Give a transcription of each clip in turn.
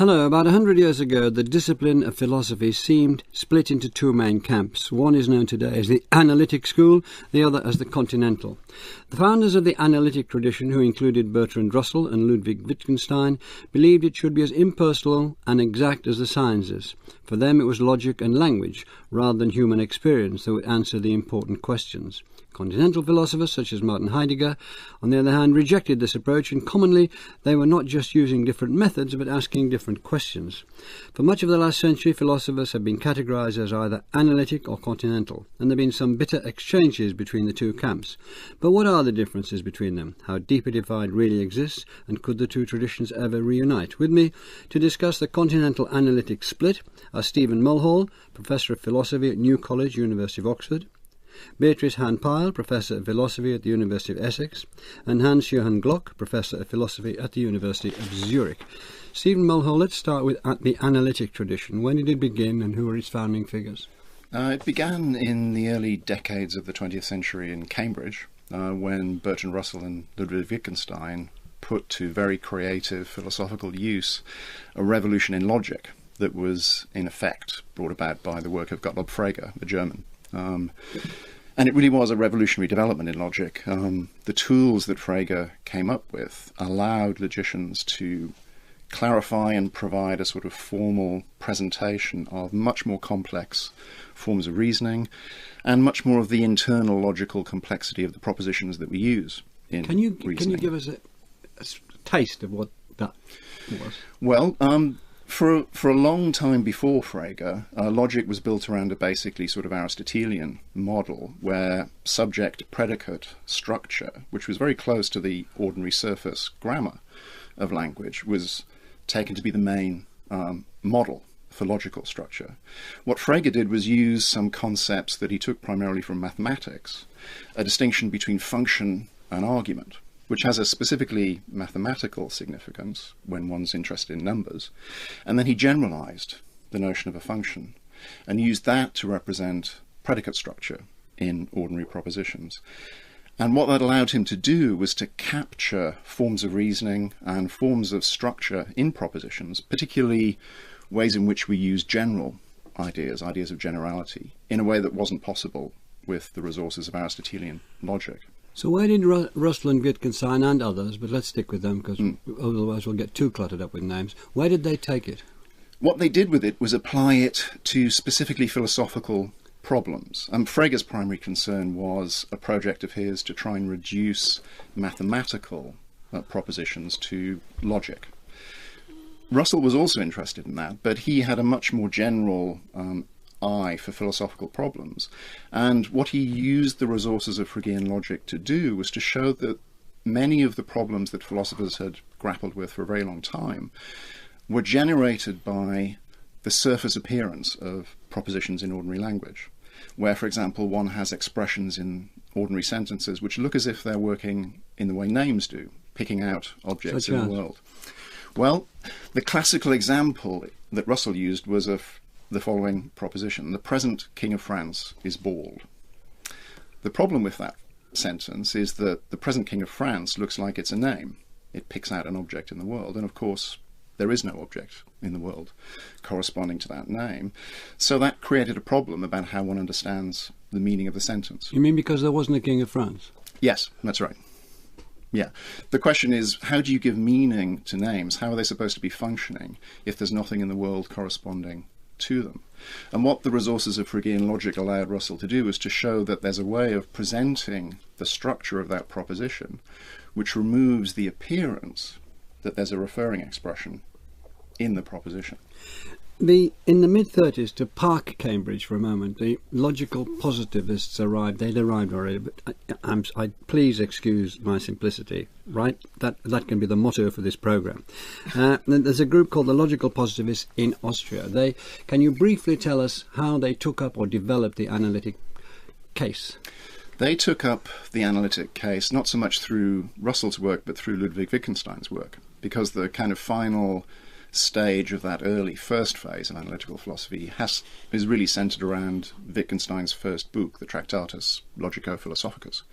Hello. About 100 years ago, the discipline of philosophy seemed split into two main camps. One is known today as the Analytic school, the other as the Continental. The founders of the Analytic tradition, who included Bertrand Russell and Ludwig Wittgenstein, believed it should be as impersonal and exact as the sciences. For them, it was logic and language, rather than human experience, that would answer the important questions. Continental philosophers, such as Martin Heidegger, on the other hand, rejected this approach, and commonly they were not just using different methods, but asking different questions. For much of the last century, philosophers have been categorized as either analytic or continental, and there have been some bitter exchanges between the two camps. But what are the differences between them? How deep a divide really exists, and could the two traditions ever reunite? With me to discuss the continental analytic split are Stephen Mulhall, Professor of Philosophy at New College, University of Oxford, Beatrice Hahn-Pyle, Professor of Philosophy at the University of Essex, and Hans-Johann Glock, Professor of Philosophy at the University of Zurich. Stephen Mulhall, let's start with the analytic tradition. When did it begin and who were its founding figures? It began in the early decades of the 20th century in Cambridge, when Bertrand Russell and Ludwig Wittgenstein put to very creative philosophical use a revolution in logic that was, in effect, brought about by the work of Gottlob Frege, a German. And it really was a revolutionary development in logic. The tools that Frege came up with allowed logicians to clarify and provide a sort of formal presentation of much more complex forms of reasoning and much more of the internal logical complexity of the propositions that we use in reasoning. Can you give us a taste of what that was? Well, For a long time before Frege, logic was built around a basically sort of Aristotelian model where subject-predicate structure, which was very close to the ordinary surface grammar of language, was taken to be the main model for logical structure. What Frege did was use some concepts that he took primarily from mathematics, a distinction between function and argument, which has a specifically mathematical significance when one's interested in numbers. And then he generalized the notion of a function and used that to represent predicate structure in ordinary propositions. And what that allowed him to do was to capture forms of reasoning and forms of structure in propositions, particularly ways in which we use general ideas of generality, in a way that wasn't possible with the resources of Aristotelian logic. So why did Russell and Wittgenstein and others, but let's stick with them because otherwise we'll get too cluttered up with names, why did they take it? What they did with it was apply it to specifically philosophical problems. Frege's primary concern was a project of his to try and reduce mathematical propositions to logic. Russell was also interested in that, but he had a much more general eye for philosophical problems. And what he used the resources of Fregean logic to do was to show that many of the problems that philosophers had grappled with for a very long time were generated by the surface appearance of propositions in ordinary language, where, for example, one has expressions in ordinary sentences which look as if they're working in the way names do, picking out objects in the world. Well, the classical example that Russell used was of the following proposition: the present King of France is bald. The problem with that sentence is that the present King of France looks like it's a name. It picks out an object in the world, and of course there is no object in the world corresponding to that name. So that created a problem about how one understands the meaning of the sentence. You mean because there wasn't a King of France? Yes, that's right. Yeah. The question is, how do you give meaning to names? How are they supposed to be functioning if there's nothing in the world corresponding to them? And what the resources of Fregean logic allowed Russell to do was to show that there's a way of presenting the structure of that proposition which removes the appearance that there's a referring expression in the proposition. In the mid-30s, to park Cambridge for a moment, the logical positivists arrived. They'd arrived already, but please excuse my simplicity, right? That can be the motto for this programme. There's a group called the Logical Positivists in Austria. Can you briefly tell us how they took up or developed the analytic case? They took up the analytic case not so much through Russell's work, but through Ludwig Wittgenstein's work, because the kind of final stage of that early first phase of analytical philosophy is really centered around Wittgenstein's first book, the Tractatus Logico-Philosophicus,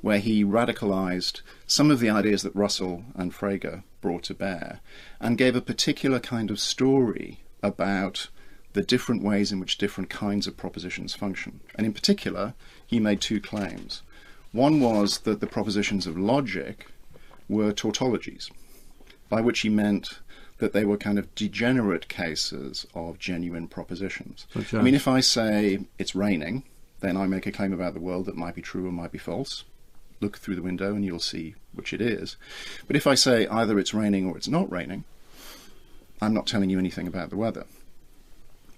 where he radicalized some of the ideas that Russell and Frege brought to bear and gave a particular kind of story about the different ways in which different kinds of propositions function. And in particular, he made two claims. One was that the propositions of logic were tautologies, by which he meant that they were kind of degenerate cases of genuine propositions. I mean, if I say it's raining, then I make a claim about the world that might be true or might be false. Look through the window and you'll see which it is. But if I say either it's raining or it's not raining, I'm not telling you anything about the weather.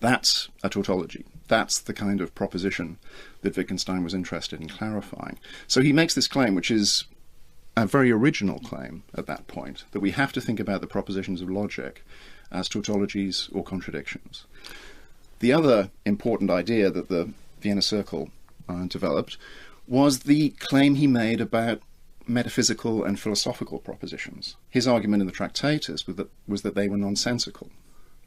That's a tautology. That's the kind of proposition that Wittgenstein was interested in clarifying. So he makes this claim, which is a very original claim at that point, that we have to think about the propositions of logic as tautologies or contradictions. The other important idea that the Vienna Circle developed was the claim he made about metaphysical and philosophical propositions. His argument in the Tractatus was that they were nonsensical,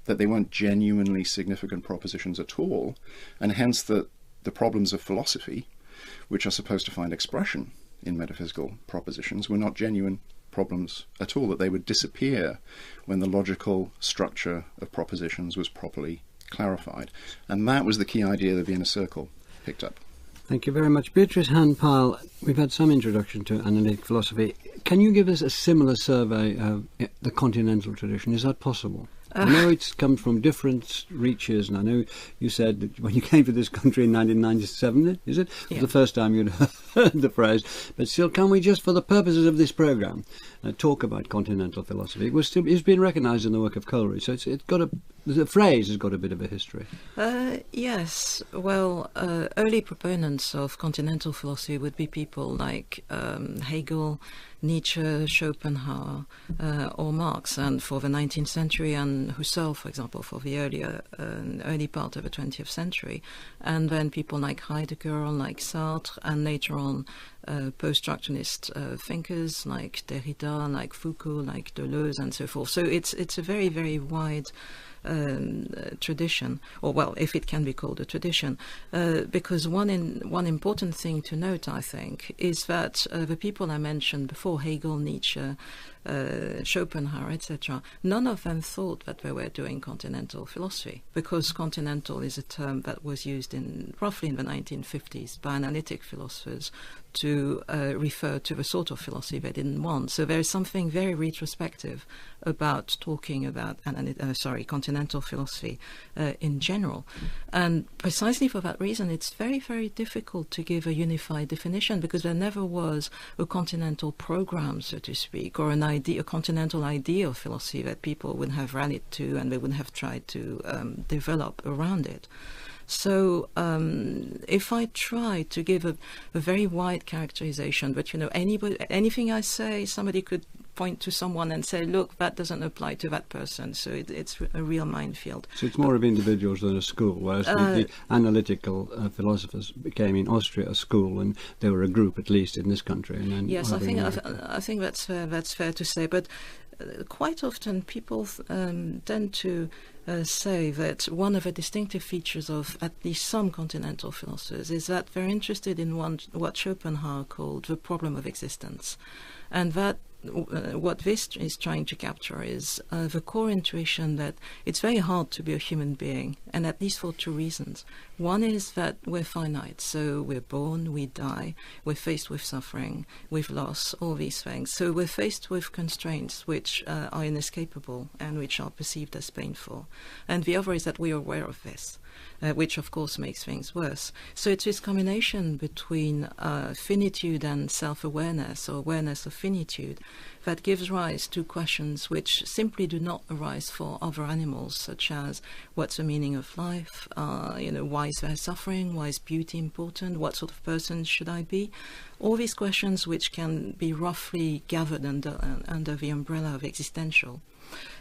that they weren't genuinely significant propositions at all, and hence that the problems of philosophy, which are supposed to find expression in metaphysical propositions, were not genuine problems at all, that they would disappear when the logical structure of propositions was properly clarified. And that was the key idea the Vienna Circle picked up. Thank you very much. Beatrice Hand-Pyle, we've had some introduction to analytic philosophy. Can you give us a similar survey of the Continental tradition? Is that possible? I know it's come from different reaches, and I know you said that when you came to this country in 1997, is it? Yeah. It was the first time you'd heard the phrase. But still, can we just, for the purposes of this programme, talk about Continental philosophy? It's been recognised in the work of Coleridge, so the phrase has got a bit of a history. Yes. Well, early proponents of Continental philosophy would be people like Hegel, Nietzsche, Schopenhauer, or Marx, and for the 19th century, and Husserl, for example, for the early part of the 20th century, and then people like Heidegger, like Sartre, and later on post-structuralist thinkers like Derrida, like Foucault, like Deleuze, and so forth. So it's a very, very wide tradition, or well, if it can be called a tradition, because one important thing to note, I think, is that the people I mentioned before, Hegel, Nietzsche, Schopenhauer, etc., none of them thought that they were doing Continental philosophy, because Continental is a term that was used roughly in the 1950s by analytic philosophers to refer to the sort of philosophy they didn't want. So there is something very retrospective about talking about Continental philosophy in general. And precisely for that reason, it's very, very difficult to give a unified definition, because there never was a continental program, so to speak, or a continental idea of philosophy that people would have rallied to and they would have tried to develop around it. So if I try to give a very wide characterization, but anything I say, somebody could point to someone and say, look, that doesn't apply to that person. So it's a real minefield. So it's more of individuals than a school, whereas the analytical philosophers became in Austria a school, and they were a group at least in this country. And then yes, I think that's fair to say. But quite often people tend to say that one of the distinctive features of at least some Continental philosophers is that they're interested in what Schopenhauer called the problem of existence, and that what this is trying to capture is the core intuition that it's very hard to be a human being, and at least for two reasons. One is that we're finite, so we're born, we die, we're faced with suffering, with loss, all these things. So we're faced with constraints which are inescapable and which are perceived as painful. And the other is that we are aware of this, which of course makes things worse. So it's this combination between finitude and self-awareness, or awareness of finitude, that gives rise to questions which simply do not arise for other animals, such as what's the meaning of life, why is there suffering, why is beauty important, what sort of person should I be? All these questions which can be roughly gathered under the umbrella of existential.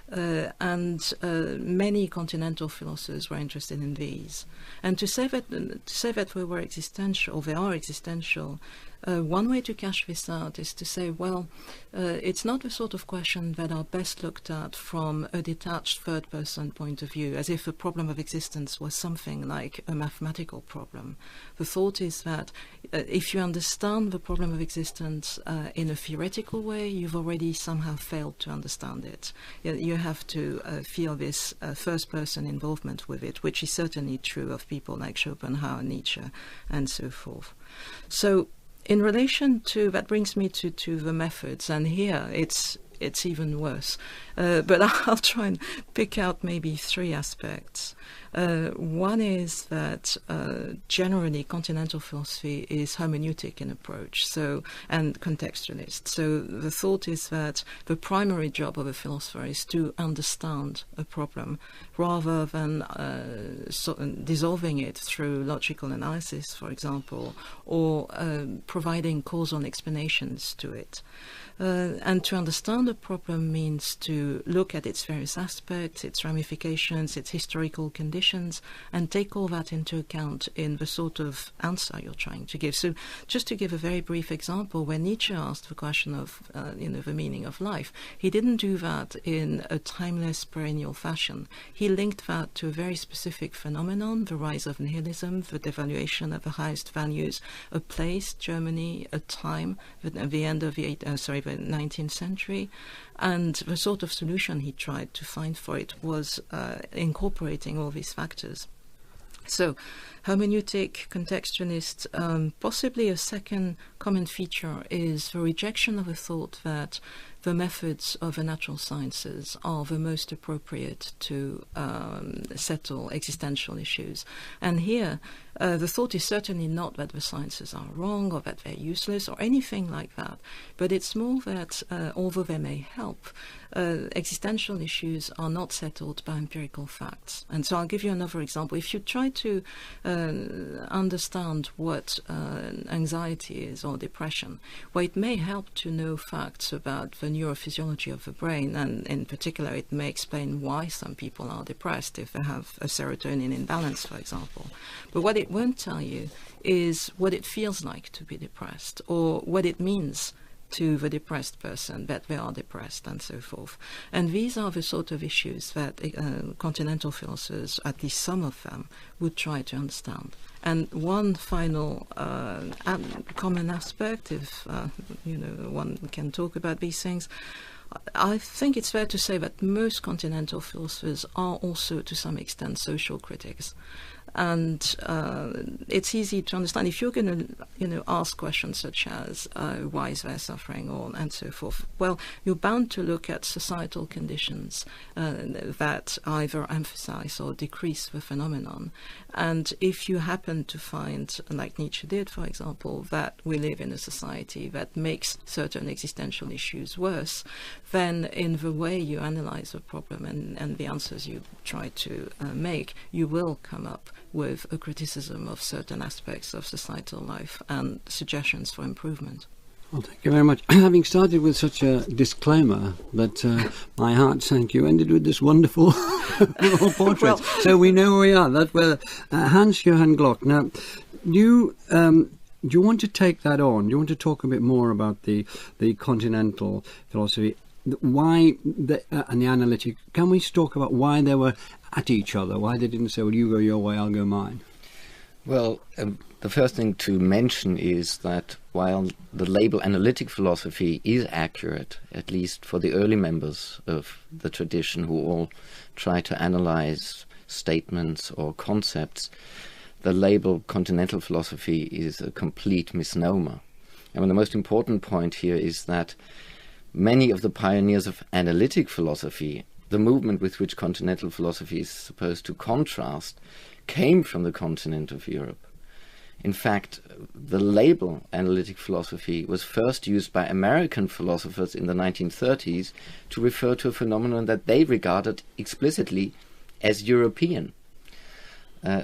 And many Continental philosophers were interested in these. And to say that they were existential, or they are existential, One way to cash this out is to say, well, it's not the sort of question that are best looked at from a detached third-person point of view, as if a problem of existence was something like a mathematical problem. The thought is that if you understand the problem of existence in a theoretical way, you've already somehow failed to understand it. You have to feel this first-person involvement with it, which is certainly true of people like Schopenhauer, Nietzsche, and so forth. So in relation to, that brings me to the methods, and here it's even worse. But I'll try and pick out maybe three aspects. One is that generally continental philosophy is hermeneutic in approach, and contextualist. So the thought is that the primary job of a philosopher is to understand a problem rather than dissolving it through logical analysis, for example, or providing causal explanations to it. And to understand a problem means to look at its various aspects, its ramifications, its historical conditions, and take all that into account in the sort of answer you're trying to give. So just to give a very brief example, when Nietzsche asked the question of the meaning of life, he didn't do that in a timeless, perennial fashion. He linked that to a very specific phenomenon, the rise of nihilism, the devaluation of the highest values, a place, Germany, a time, at the end of the 19th century, and the sort of solution he tried to find for it was incorporating all these factors. So, hermeneutic, contextualist, possibly a second common feature is the rejection of a thought that the methods of the natural sciences are the most appropriate to settle existential issues. And here, the thought is certainly not that the sciences are wrong or that they're useless or anything like that, but it's more that, although they may help, existential issues are not settled by empirical facts. And so I'll give you another example. If you try to understand what anxiety is or depression, well, it may help to know facts about the neurophysiology of the brain, and in particular it may explain why some people are depressed if they have a serotonin imbalance, for example. But what it won't tell you is what it feels like to be depressed, or what it means to the depressed person that they are depressed, and so forth. And these are the sort of issues that continental philosophers, at least some of them, would try to understand. And one final common aspect, if one can talk about these things, I think it's fair to say that most continental philosophers are also, to some extent, social critics. And it's easy to understand if you're going to ask questions such as why is there suffering, and so forth. Well, you're bound to look at societal conditions that either emphasize or decrease the phenomenon. And if you happen to find, like Nietzsche did, for example, that we live in a society that makes certain existential issues worse, then in the way you analyze the problem and the answers you try to make, you will come up with a criticism of certain aspects of societal life and suggestions for improvement. Well, thank you very much. Having started with such a disclaimer that my heart sank, you ended with this wonderful portrait. Well, so we know where we are. That's where Hans-Johann Glock. Now, do you want to take that on? Do you want to talk a bit more about the continental philosophy? Why and the analytic? Can we talk about why they were at each other? Why they didn't say, well, you go your way, I'll go mine? Well, the first thing to mention is that while the label analytic philosophy is accurate, at least for the early members of the tradition who all try to analyze statements or concepts, the label continental philosophy is a complete misnomer. And the most important point here is that many of the pioneers of analytic philosophy, the movement with which continental philosophy is supposed to contrast, came from the continent of Europe. In fact, the label analytic philosophy was first used by American philosophers in the 1930s to refer to a phenomenon that they regarded explicitly as European.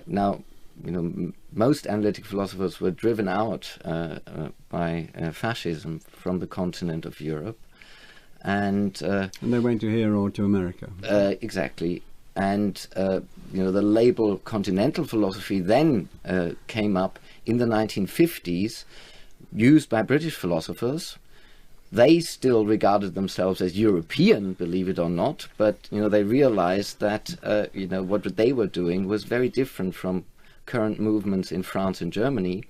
Now, most analytic philosophers were driven out by fascism from the continent of Europe. And they went to here or to America. Exactly. And, the label continental philosophy then came up in the 1950s used by British philosophers. They still regarded themselves as European, believe it or not, but they realized that what they were doing was very different from current movements in France and Germany,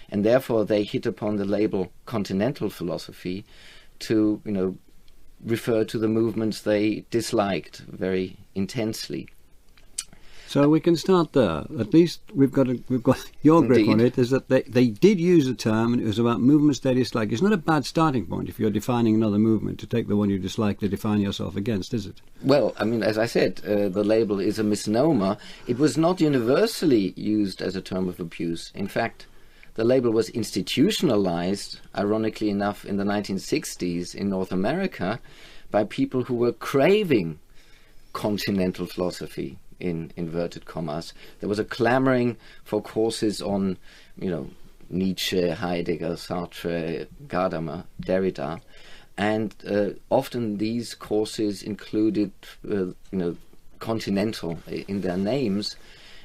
and therefore they hit upon the label Continental philosophy to refer to the movements they disliked very intensely. So we can start there. At least we've got your grip Indeed. on it, is that they did use the term, and it was about movements they dislike. It's not a bad starting point if you're defining another movement to take the one you dislike to define yourself against, is it? Well, I mean, as I said, the label is a misnomer. It was not universally used as a term of abuse. In fact, the label was institutionalized, ironically enough, in the 1960s in North America by people who were craving continental philosophy, in inverted commas. There was a clamoring for courses on, Nietzsche, Heidegger, Sartre, Gadamer, Derrida, and often these courses included, continental in their names,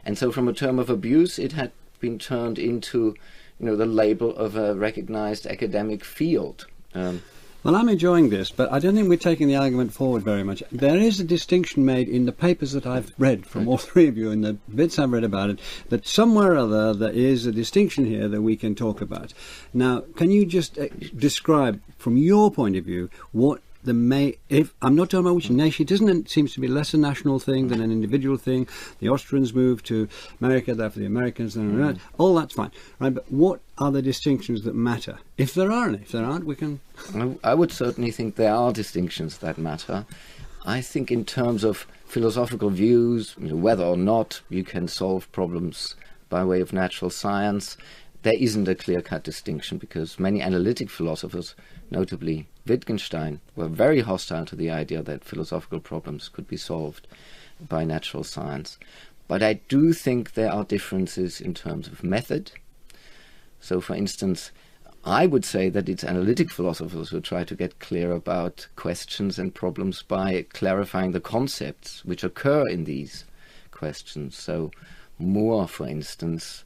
and so from a term of abuse, it had been turned into, the label of a recognized academic field. Well, I'm enjoying this, but I don't think we're taking the argument forward very much. There is a distinction made in the papers that I've read from all three of you and the bits I've read about it, that somewhere or other there is a distinction here that we can talk about. Now, can you just describe, from your point of view, what if I'm not talking about which nation, it seems to be less a national thing than an individual thing. The Austrians moved to America, therefore the Americans, all that's fine, right? But what are the distinctions that matter? If there are any, if there aren't, we can. I would certainly think there are distinctions that matter. I think in terms of philosophical views, whether or not you can solve problems by way of natural science, there isn't a clear-cut distinction, because many analytic philosophers, notably Wittgenstein, were very hostile to the idea that philosophical problems could be solved by natural science. But I do think there are differences in terms of method. So, for instance, I would say that it's analytic philosophers who try to get clear about questions and problems by clarifying the concepts which occur in these questions. So, Moore, for instance,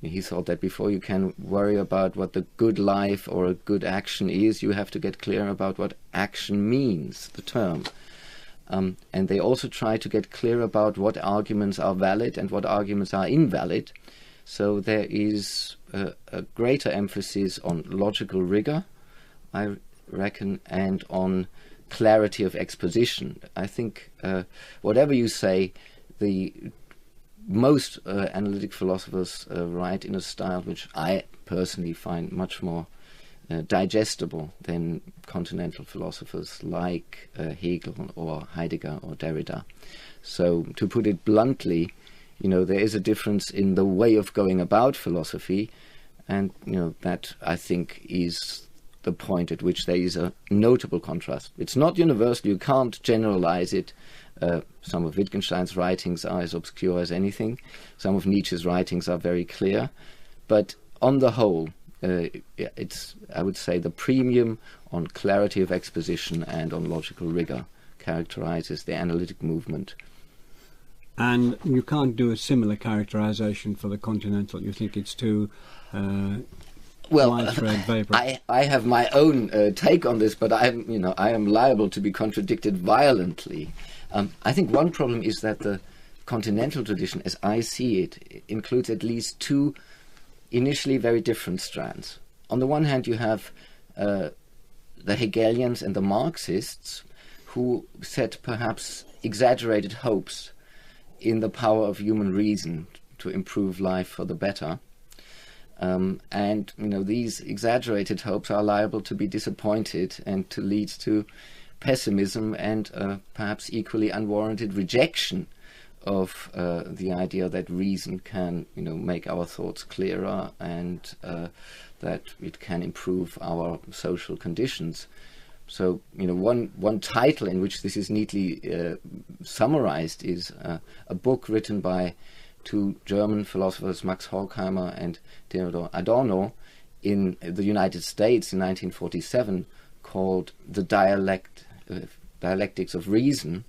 he thought that before you can worry about what the good life or a good action is, you have to get clear about what action means, the term. And they also try to get clear about what arguments are valid and what arguments are invalid. So there is a greater emphasis on logical rigor, I reckon, and on clarity of exposition. I think whatever you say, most analytic philosophers write in a style which I personally find much more digestible than continental philosophers like Hegel or Heidegger or Derrida. So, to put it bluntly, there is a difference in the way of going about philosophy, and that I think is the point at which there is a notable contrast. It's not universal, you can't generalize it. Some of Wittgenstein's writings are as obscure as anything. Some of Nietzsche's writings are very clear. But on the whole, it's, I would say, the premium on clarity of exposition and on logical rigor characterizes the analytic movement. And you can't do a similar characterization for the continental. You think it's too widespread vapor. I have my own take on this, but I am liable to be contradicted violently. I think one problem is that the continental tradition, as I see it, includes at least two initially very different strands. On the one hand, you have the Hegelians and the Marxists, who set perhaps exaggerated hopes in the power of human reason to improve life for the better. And these exaggerated hopes are liable to be disappointed and to lead to pessimism and perhaps equally unwarranted rejection of the idea that reason can make our thoughts clearer and that it can improve our social conditions. So one title in which this is neatly summarized is a book written by two German philosophers, Max Horkheimer and Theodor Adorno, in the United States in 1947, called The Dialectics of Reason.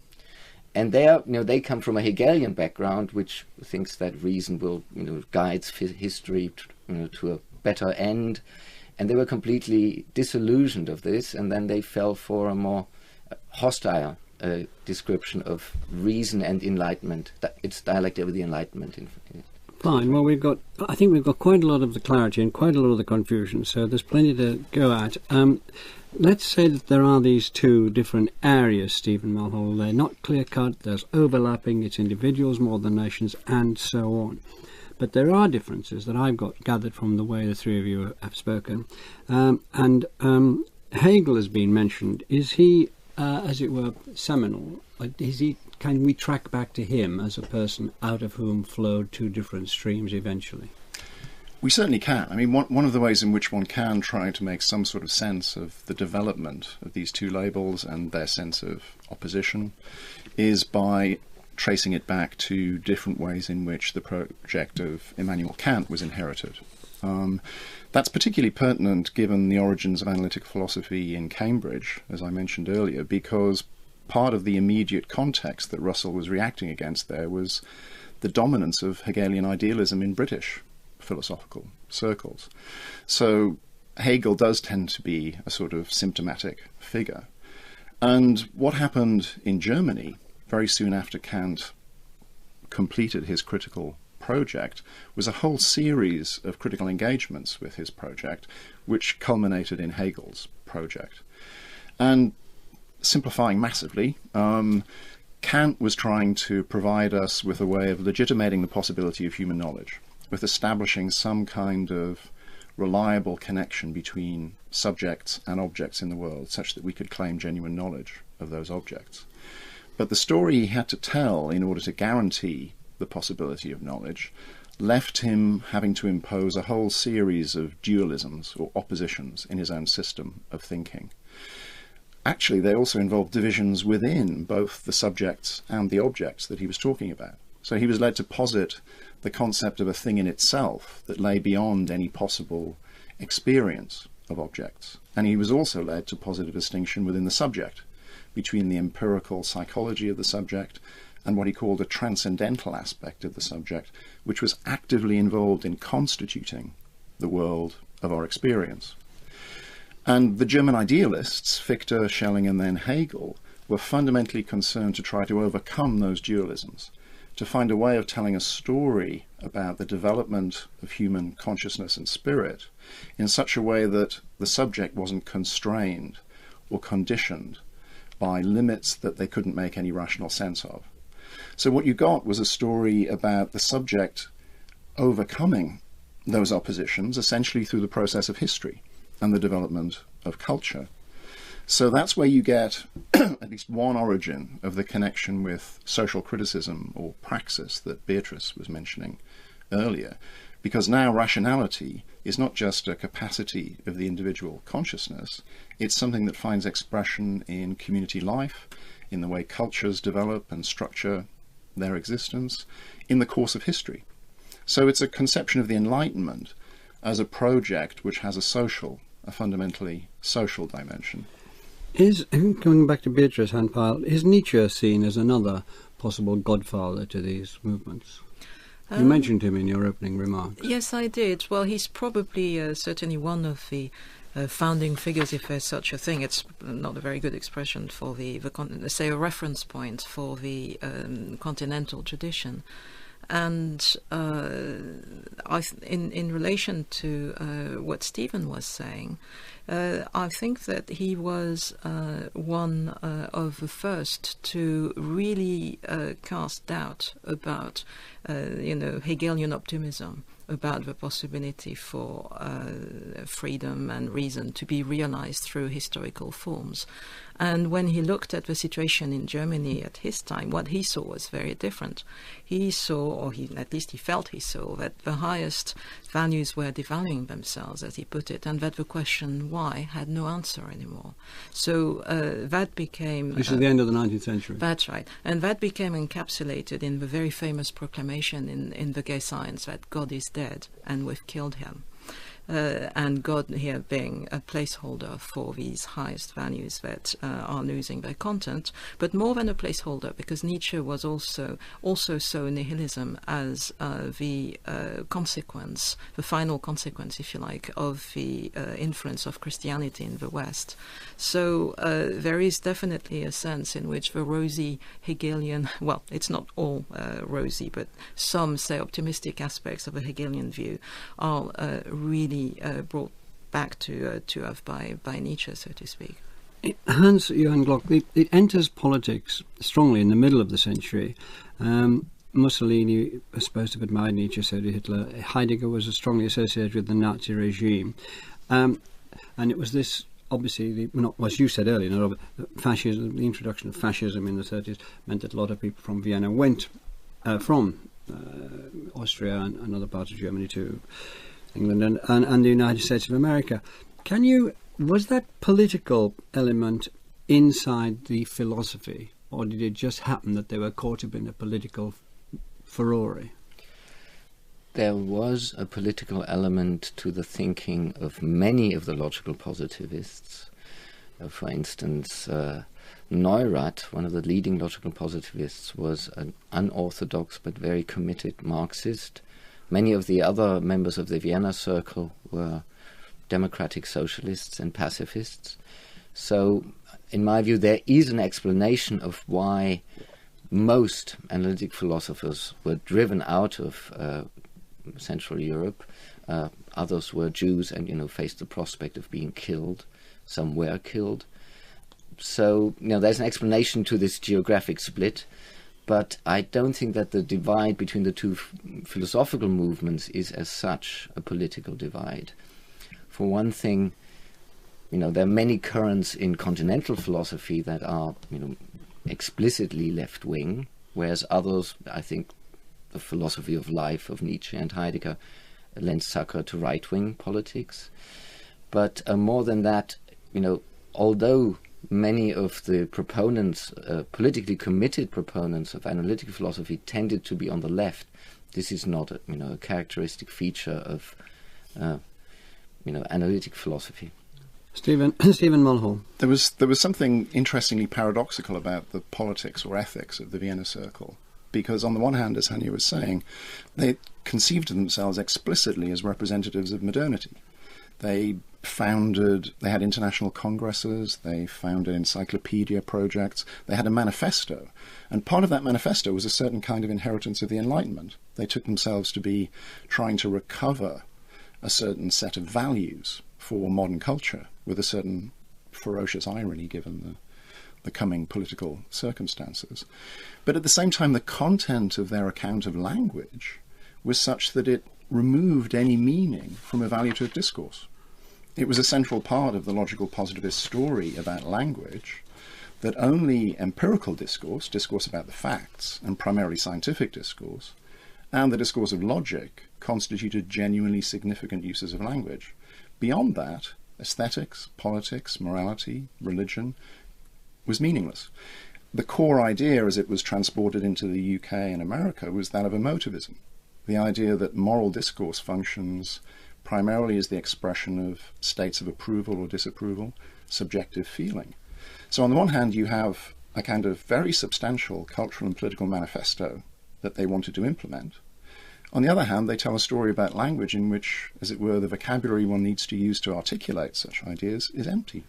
And they come from a Hegelian background, which thinks that reason will guides history to a better end, And they were completely disillusioned of this, and then they fell for a more hostile description of reason and enlightenment. It's dialectic of the Enlightenment. Fine. Well, I think we've got quite a lot of the clarity and quite a lot of the confusion, so there's plenty to go at. Let's say that there are these two different areas, Stephen Mulhall. They're not clear-cut, there's overlapping, it's individuals more than nations, and so on. But there are differences that I've gathered from the way the three of you have spoken. Hegel has been mentioned. Is he, as it were, seminal? Can we track back to him as a person out of whom flowed two different streams eventually? We certainly can. I mean, one of the ways in which one can try to make some sort of sense of the development of these two labels and their sense of opposition is by tracing it back to different ways in which the project of Immanuel Kant was inherited. That's particularly pertinent given the origins of analytic philosophy in Cambridge, as I mentioned earlier, because part of the immediate context that Russell was reacting against there was the dominance of Hegelian idealism in British philosophical circles. So Hegel does tend to be a sort of symptomatic figure. And what happened in Germany very soon after Kant completed his critical project was a whole series of critical engagements with his project, which culminated in Hegel's project. And simplifying massively, Kant was trying to provide us with a way of legitimating the possibility of human knowledge, with establishing some kind of reliable connection between subjects and objects in the world, such that we could claim genuine knowledge of those objects. But the story he had to tell in order to guarantee the possibility of knowledge left him having to impose a whole series of dualisms or oppositions in his own system of thinking. Actually, they also involved divisions within both the subjects and the objects that he was talking about. So he was led to posit the concept of a thing in itself that lay beyond any possible experience of objects. And he was also led to posit a distinction within the subject between the empirical psychology of the subject and what he called a transcendental aspect of the subject, which was actively involved in constituting the world of our experience. And the German idealists, Fichte, Schelling, and then Hegel, were fundamentally concerned to try to overcome those dualisms, to find a way of telling a story about the development of human consciousness and spirit in such a way that the subject wasn't constrained or conditioned by limits that they couldn't make any rational sense of. So what you got was a story about the subject overcoming those oppositions essentially through the process of history and the development of culture. So that's where you get at least one origin of the connection with social criticism or praxis that Beatrice was mentioning earlier, because now rationality is not just a capacity of the individual consciousness, it's something that finds expression in community life, in the way cultures develop and structure their existence, in the course of history. So it's a conception of the Enlightenment as a project which has a fundamentally social dimension. Coming back to Beatrice Handpile, is Nietzsche seen as another possible godfather to these movements? You mentioned him in your opening remarks. Yes, I did. Well, he's probably certainly one of the founding figures, if there's such a thing. It's not a very good expression for say a reference point for the Continental tradition. And in relation to what Stephen was saying, I think that he was one of the first to really cast doubt about, Hegelian optimism, about the possibility for freedom and reason to be realized through historical forms. And when he looked at the situation in Germany at his time, what he saw was very different. He saw, or at least he felt he saw, that the highest values were devaluing themselves, as he put it, and that the question why had no answer anymore. So that became... This is the end of the 19th century. That's right. And that became encapsulated in the very famous proclamation in the Gay Science that God is dead and we've killed him. and God here being a placeholder for these highest values that are losing their content, but more than a placeholder, because Nietzsche was also saw nihilism as the consequence, the final consequence, if you like, of the influence of Christianity in the West. So there is definitely a sense in which the rosy Hegelian, well, it's not all rosy, but some, say, optimistic aspects of a Hegelian view are really brought back to earth by Nietzsche, so to speak. Hans Johann Glock, it enters politics strongly in the middle of the century. Mussolini was supposed to have admired Nietzsche, so did Hitler. Heidegger was strongly associated with the Nazi regime. And it was this, obviously, as you said earlier, fascism, the introduction of fascism in the 30s meant that a lot of people from Vienna went from Austria and other parts of Germany to England and the United States of America. Was that political element inside the philosophy, or did it just happen that they were caught up in a political furore? There was a political element to the thinking of many of the logical positivists. For instance, Neurath, one of the leading logical positivists, was an unorthodox but very committed Marxist. Many of the other members of the Vienna Circle were democratic socialists and pacifists. So, in my view, there is an explanation of why most analytic philosophers were driven out of Central Europe. Others were Jews and, faced the prospect of being killed. Some were killed. So, there's an explanation to this geographic split, but I don't think that the divide between the two philosophical movements is as such a political divide. For one thing, there are many currents in continental philosophy that are, explicitly left-wing, whereas others, I think, the philosophy of life of Nietzsche and Heidegger lends succor to right-wing politics. But more than that, although many of the proponents, politically committed proponents of analytic philosophy, tended to be on the left, this is not a characteristic feature of analytic philosophy. Stephen Mulhall. There was something interestingly paradoxical about the politics or ethics of the Vienna Circle, because on the one hand, as Hanya was saying, they conceived of themselves explicitly as representatives of modernity. They had international congresses, they founded encyclopedia projects, they had a manifesto, and part of that manifesto was a certain kind of inheritance of the Enlightenment. They took themselves to be trying to recover a certain set of values for modern culture, with a certain ferocious irony given the coming political circumstances. But at the same time, the content of their account of language was such that it removed any meaning from evaluative discourse. It was a central part of the logical positivist story about language that only empirical discourse about the facts, and primarily scientific discourse, and the discourse of logic constituted genuinely significant uses of language. Beyond that, aesthetics, politics, morality, religion was meaningless. The core idea as it was transported into the UK and America was that of emotivism, the idea that moral discourse functions primarily as the expression of states of approval or disapproval, subjective feeling. So on the one hand, you have a kind of very substantial cultural and political manifesto that they wanted to implement. On the other hand, they tell a story about language in which, as it were, the vocabulary one needs to use to articulate such ideas is empty.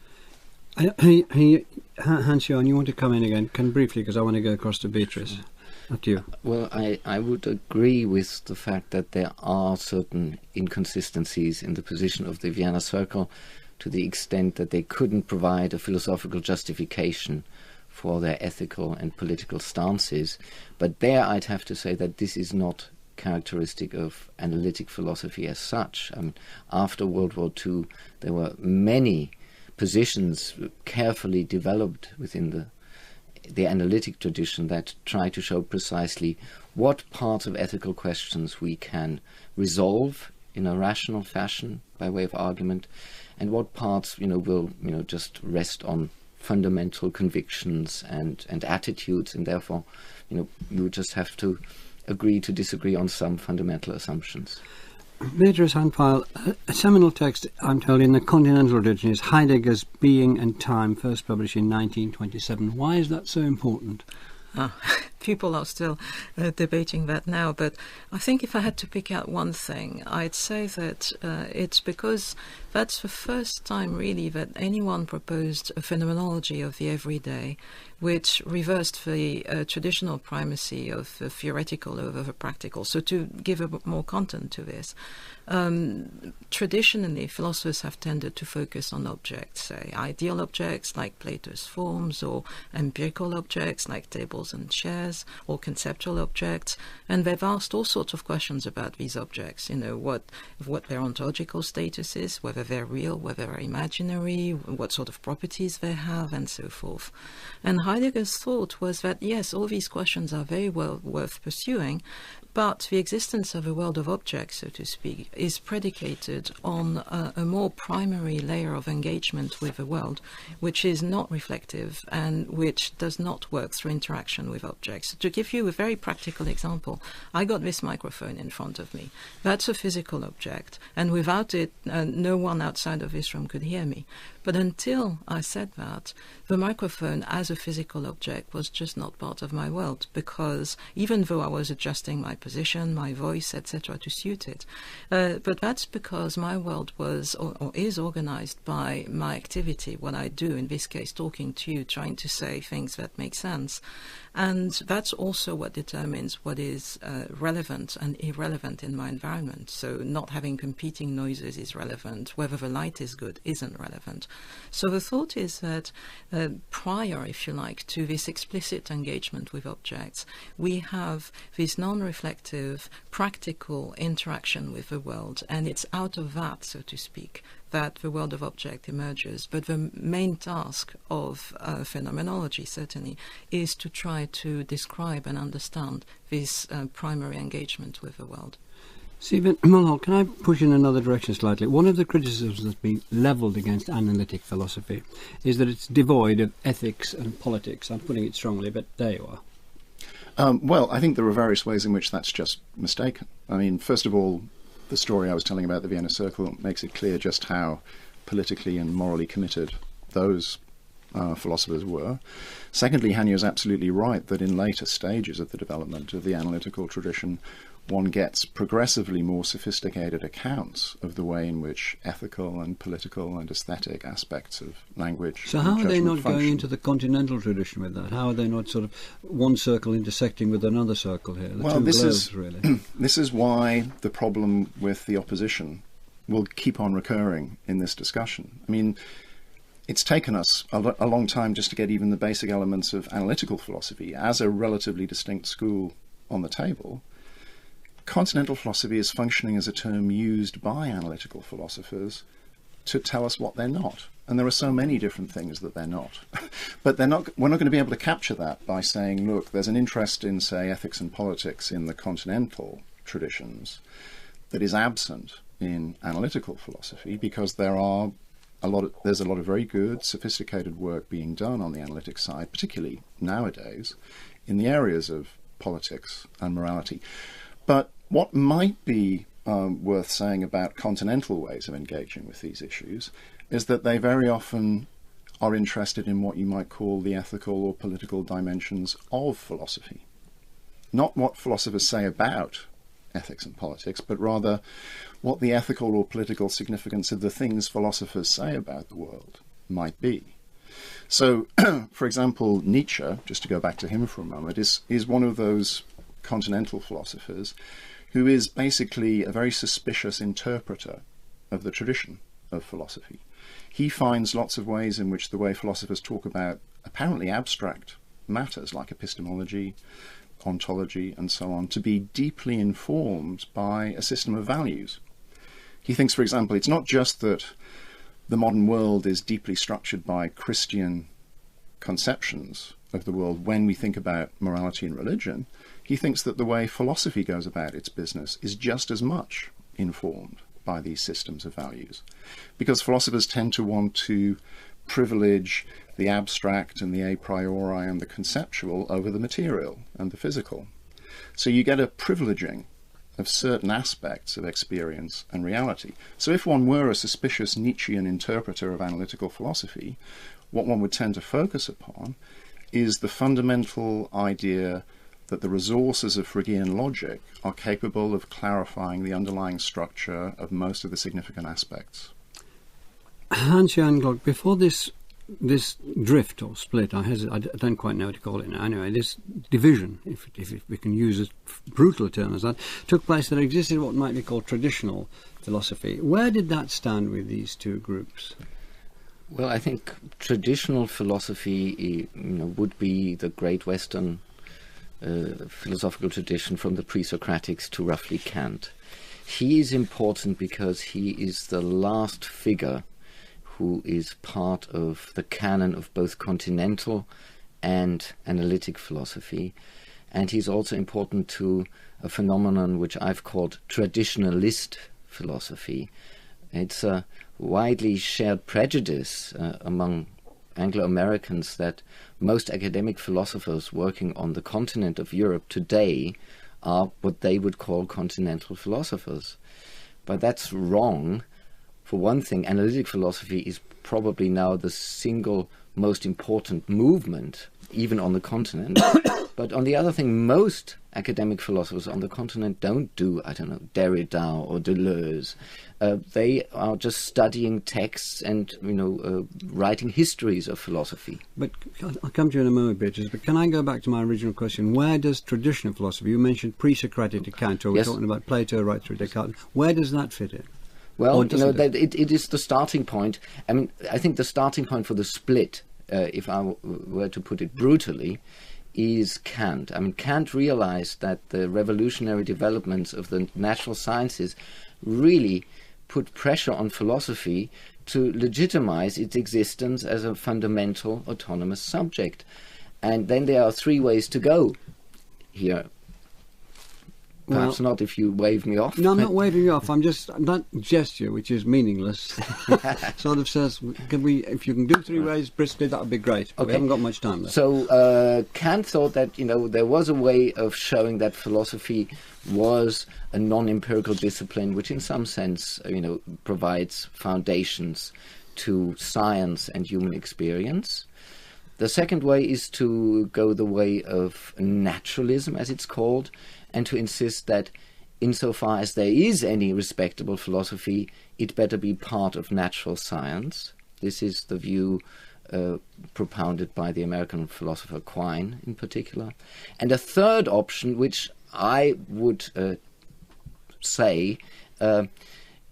Hans-Johan, you want to come in again? Can briefly, because I want to go across to Beatrice. Up to you. Well, I would agree with the fact that there are certain inconsistencies in the position of the Vienna Circle, to the extent that they couldn't provide a philosophical justification for their ethical and political stances. But there I'd have to say that this is not characteristic of analytic philosophy as such. I mean, after World War II, there were many positions carefully developed within the analytic tradition that try to show precisely what parts of ethical questions we can resolve in a rational fashion by way of argument, and what parts will just rest on fundamental convictions and attitudes, and therefore you just have to agree to disagree on some fundamental assumptions. Beatrice Handpile, a seminal text, I'm told, in the Continental tradition is Heidegger's Being and Time, first published in 1927. Why is that so important? People are still debating that now, but I think if I had to pick out one thing, I'd say that it's because that's the first time really that anyone proposed a phenomenology of the everyday which reversed the traditional primacy of the theoretical over the practical. So to give a bit more content to this, traditionally philosophers have tended to focus on objects, say ideal objects like Plato's forms, or empirical objects like tables and chairs, or conceptual objects, and they've asked all sorts of questions about these objects, what their ontological status is, whether they're real, whether they're imaginary, what sort of properties they have, and so forth. And Heidegger's thought was that, yes, all these questions are very well worth pursuing, but the existence of a world of objects, so to speak, is predicated on a more primary layer of engagement with the world, which is not reflective and which does not work through interaction with objects. To give you a very practical example, I got this microphone in front of me. That's a physical object, and without it, no one outside of this room could hear me. But until I said that, the microphone as a physical object was just not part of my world, because even though I was adjusting my position, my voice, etc., to suit it, but that's because my world was or is organized by my activity, what I do, in this case talking to you, trying to say things that make sense. And that's also what determines what is relevant and irrelevant in my environment. So not having competing noises is relevant. Whether the light is good isn't relevant. So the thought is that prior, if you like, to this explicit engagement with objects, we have this non-reflective, practical interaction with the world. And it's out of that, so to speak, that the world of object emerges. But the main task of phenomenology, certainly, is to try to describe and understand this primary engagement with the world. Stephen Mulhall, can I push in another direction slightly? One of the criticisms that's been levelled against analytic philosophy is that it's devoid of ethics and politics. I'm putting it strongly, but there you are. Well, I think there are various ways in which that's just mistaken. I mean, first of all, the story I was telling about the Vienna Circle makes it clear just how politically and morally committed those philosophers were. Secondly, Hanyo is absolutely right that in later stages of the development of the analytical tradition, one gets progressively more sophisticated accounts of the way in which ethical and political and aesthetic aspects of language. So how are they not function. going into the Continental tradition with that? How are they not sort of one circle intersecting with another circle here? Really. This is why the problem with the opposition will keep on recurring in this discussion. I mean, it's taken us a long time just to get even the basic elements of analytical philosophy as a relatively distinct school on the table. Continental philosophy is functioning as a term used by analytical philosophers to tell us what they're not. And there are so many different things that they're not. But we're not going to be able to capture that by saying, look, there's an interest in, say, ethics and politics in the Continental traditions that is absent in analytical philosophy, because there's a lot of very good, sophisticated work being done on the analytic side, particularly nowadays, in the areas of politics and morality. But what might be worth saying about continental ways of engaging with these issues is that they very often are interested in what you might call the ethical or political dimensions of philosophy. Not what philosophers say about ethics and politics, but rather what the ethical or political significance of the things philosophers say about the world might be. So, for example, Nietzsche, just to go back to him for a moment, is one of those continental philosophers who is basically a very suspicious interpreter of the tradition of philosophy. He finds lots of ways in which the way philosophers talk about apparently abstract matters like epistemology, ontology, and so on, to be deeply informed by a system of values. He thinks, for example, it's not just that the modern world is deeply structured by Christian conceptions of the world when we think about morality and religion. He thinks that the way philosophy goes about its business is just as much informed by these systems of values, because philosophers tend to want to privilege the abstract and the a priori and the conceptual over the material and the physical. So you get a privileging of certain aspects of experience and reality. So if one were a suspicious Nietzschean interpreter of analytical philosophy, what one would tend to focus upon is the fundamental idea that the resources of Freudian logic are capable of clarifying the underlying structure of most of the significant aspects. Hans-Johann Glock, before this drift or split, I don't quite know what to call it now. Anyway, this division, if we can use a brutal term as that, took place. There existed what might be called traditional philosophy. Where did that stand with these two groups? Well, I think traditional philosophy would be the great Western philosophical tradition from the pre-Socratics to roughly Kant. He is important because he is the last figure who is part of the canon of both continental and analytic philosophy. And he's also important to a phenomenon which I've called traditionalist philosophy. It's a widely shared prejudice among Anglo-Americans that most academic philosophers working on the continent of Europe today are what they would call continental philosophers. But that's wrong. For one thing, analytic philosophy is probably now the single most important movement, even on the continent. But on the other thing, most academic philosophers on the continent don't do, Derrida or Deleuze. They are just studying texts and, writing histories of philosophy. But I'll come to you in a moment, Beatrice, but can I go back to my original question? Where does traditional philosophy, you mentioned pre-Socratic to Kant, or we're talking about Plato right through Descartes, where does that fit in? Well, it is the starting point. I mean, I think the starting point for the split, if I were to put it brutally, is Kant. I mean, Kant realized that the revolutionary developments of the natural sciences really put pressure on philosophy to legitimize its existence as a fundamental autonomous subject. And then there are three ways to go here. Perhaps not if you wave me off. No, I'm not waving you off. I'm just, that gesture, which is meaningless, sort of says, if you can do three ways briskly, that would be great. Okay. We haven't got much time left. So Kant thought that, there was a way of showing that philosophy was a non-empirical discipline, which in some sense, provides foundations to science and human experience. The second way is to go the way of naturalism, as it's called, and to insist that insofar as there is any respectable philosophy, it better be part of natural science. This is the view propounded by the American philosopher Quine in particular. And a third option, which I would say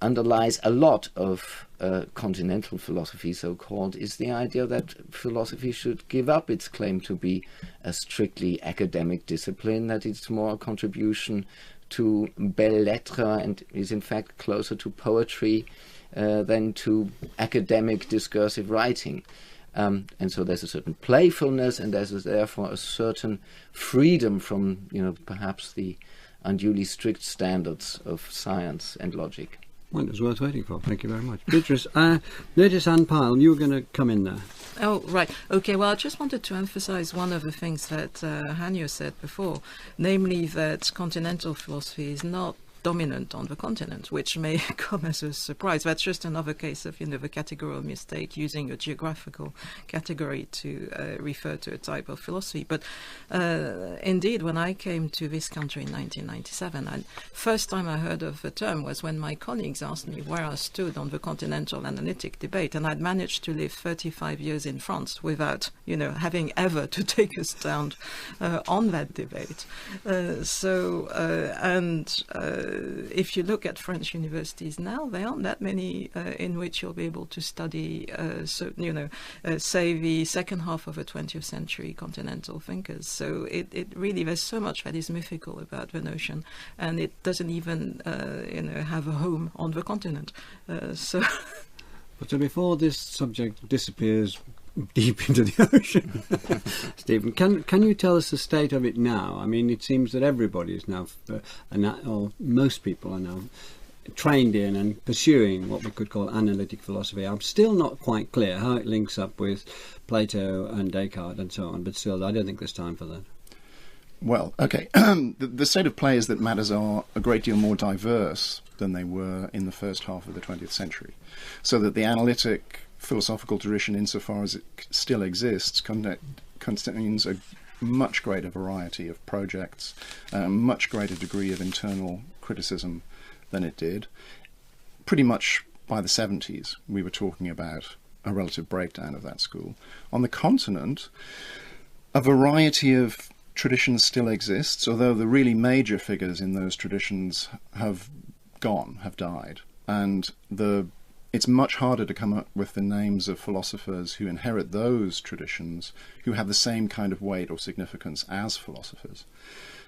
underlies a lot of continental philosophy, so-called, is the idea that philosophy should give up its claim to be a strictly academic discipline, that it's more a contribution to belles lettres and is in fact closer to poetry than to academic discursive writing. And so there's a certain playfulness, and there's therefore a certain freedom from, perhaps the unduly strict standards of science and logic. Well, it was worth waiting for. Thank you very much. Beatrice, Ladies Anne Pyle, you were going to come in there. Oh, right. Okay, well, I just wanted to emphasize one of the things that Hanyo said before, namely that continental philosophy is not dominant on the continent, which may come as a surprise. That's just another case of, the categorical mistake, using a geographical category to refer to a type of philosophy. But indeed, when I came to this country in 1997, and first time I heard of the term was when my colleagues asked me where I stood on the continental analytic debate, and I'd managed to live 35 years in France without, having ever to take a stand on that debate. If you look at French universities now, there aren't that many in which you'll be able to study, say, the second half of the 20th century continental thinkers. So it really, there's so much that is mythical about the notion, and it doesn't even, have a home on the continent. But so before this subject disappears deep into the ocean, Stephen, can you tell us the state of it now? I mean, it seems that everybody is now, or most people are now, trained in and pursuing what we could call analytic philosophy. I'm still not quite clear how it links up with Plato and Descartes and so on, but still, I don't think there's time for that. Well, okay. The state of play is that matters are a great deal more diverse than they were in the first half of the 20th century. So that the analytic philosophical tradition, insofar as it still exists, contains a much greater variety of projects, a much greater degree of internal criticism than it did. Pretty much by the 70s, we were talking about a relative breakdown of that school. On the continent, a variety of traditions still exists, although the really major figures in those traditions have died. And it's much harder to come up with the names of philosophers who inherit those traditions, who have the same kind of weight or significance as philosophers.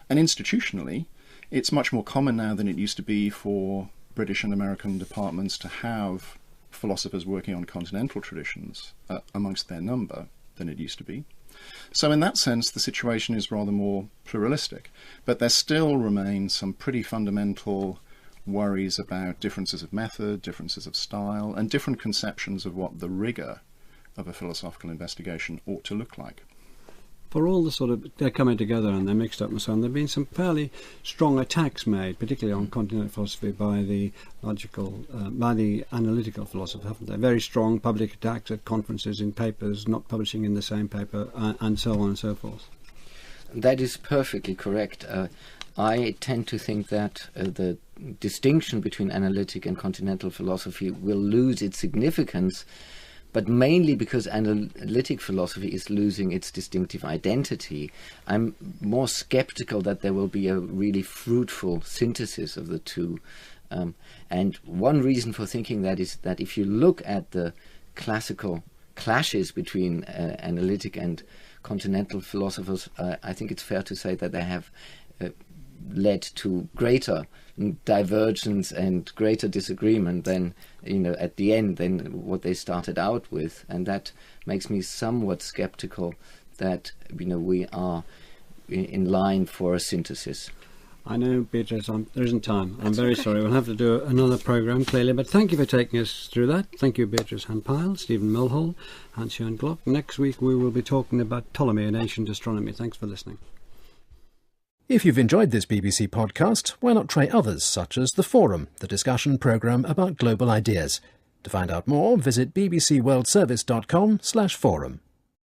And institutionally, it's much more common now than it used to be for British and American departments to have philosophers working on continental traditions amongst their number than it used to be. So in that sense, the situation is rather more pluralistic. But there still remain some pretty fundamental worries about differences of method, differences of style, and different conceptions of what the rigour of a philosophical investigation ought to look like. For all they're coming together and they're mixed up and so on, there have been some fairly strong attacks made, particularly on continental philosophy, by the analytical philosopher, haven't there? Very strong public attacks at conferences, in papers, not publishing in the same paper, and so on and so forth. That is perfectly correct. I tend to think that the distinction between analytic and continental philosophy will lose its significance, but mainly because analytic philosophy is losing its distinctive identity. I'm more skeptical that there will be a really fruitful synthesis of the two. And one reason for thinking that is that if you look at the classical clashes between analytic and continental philosophers, I think it's fair to say that they have led to greater divergence and greater disagreement than, at the end, than what they started out with. And that makes me somewhat skeptical that, we are in line for a synthesis. I know, Beatrice, there isn't time. I'm very sorry. We'll have to do another programme, clearly. But thank you for taking us through that. Thank you, Beatrice Handpile, Stephen Mulhall, Hans-Joachim Glock. Next week we will be talking about Ptolemy and ancient astronomy. Thanks for listening. If you've enjoyed this BBC podcast, why not try others, such as The Forum, the discussion programme about global ideas. To find out more, visit bbcworldservice.com/forum.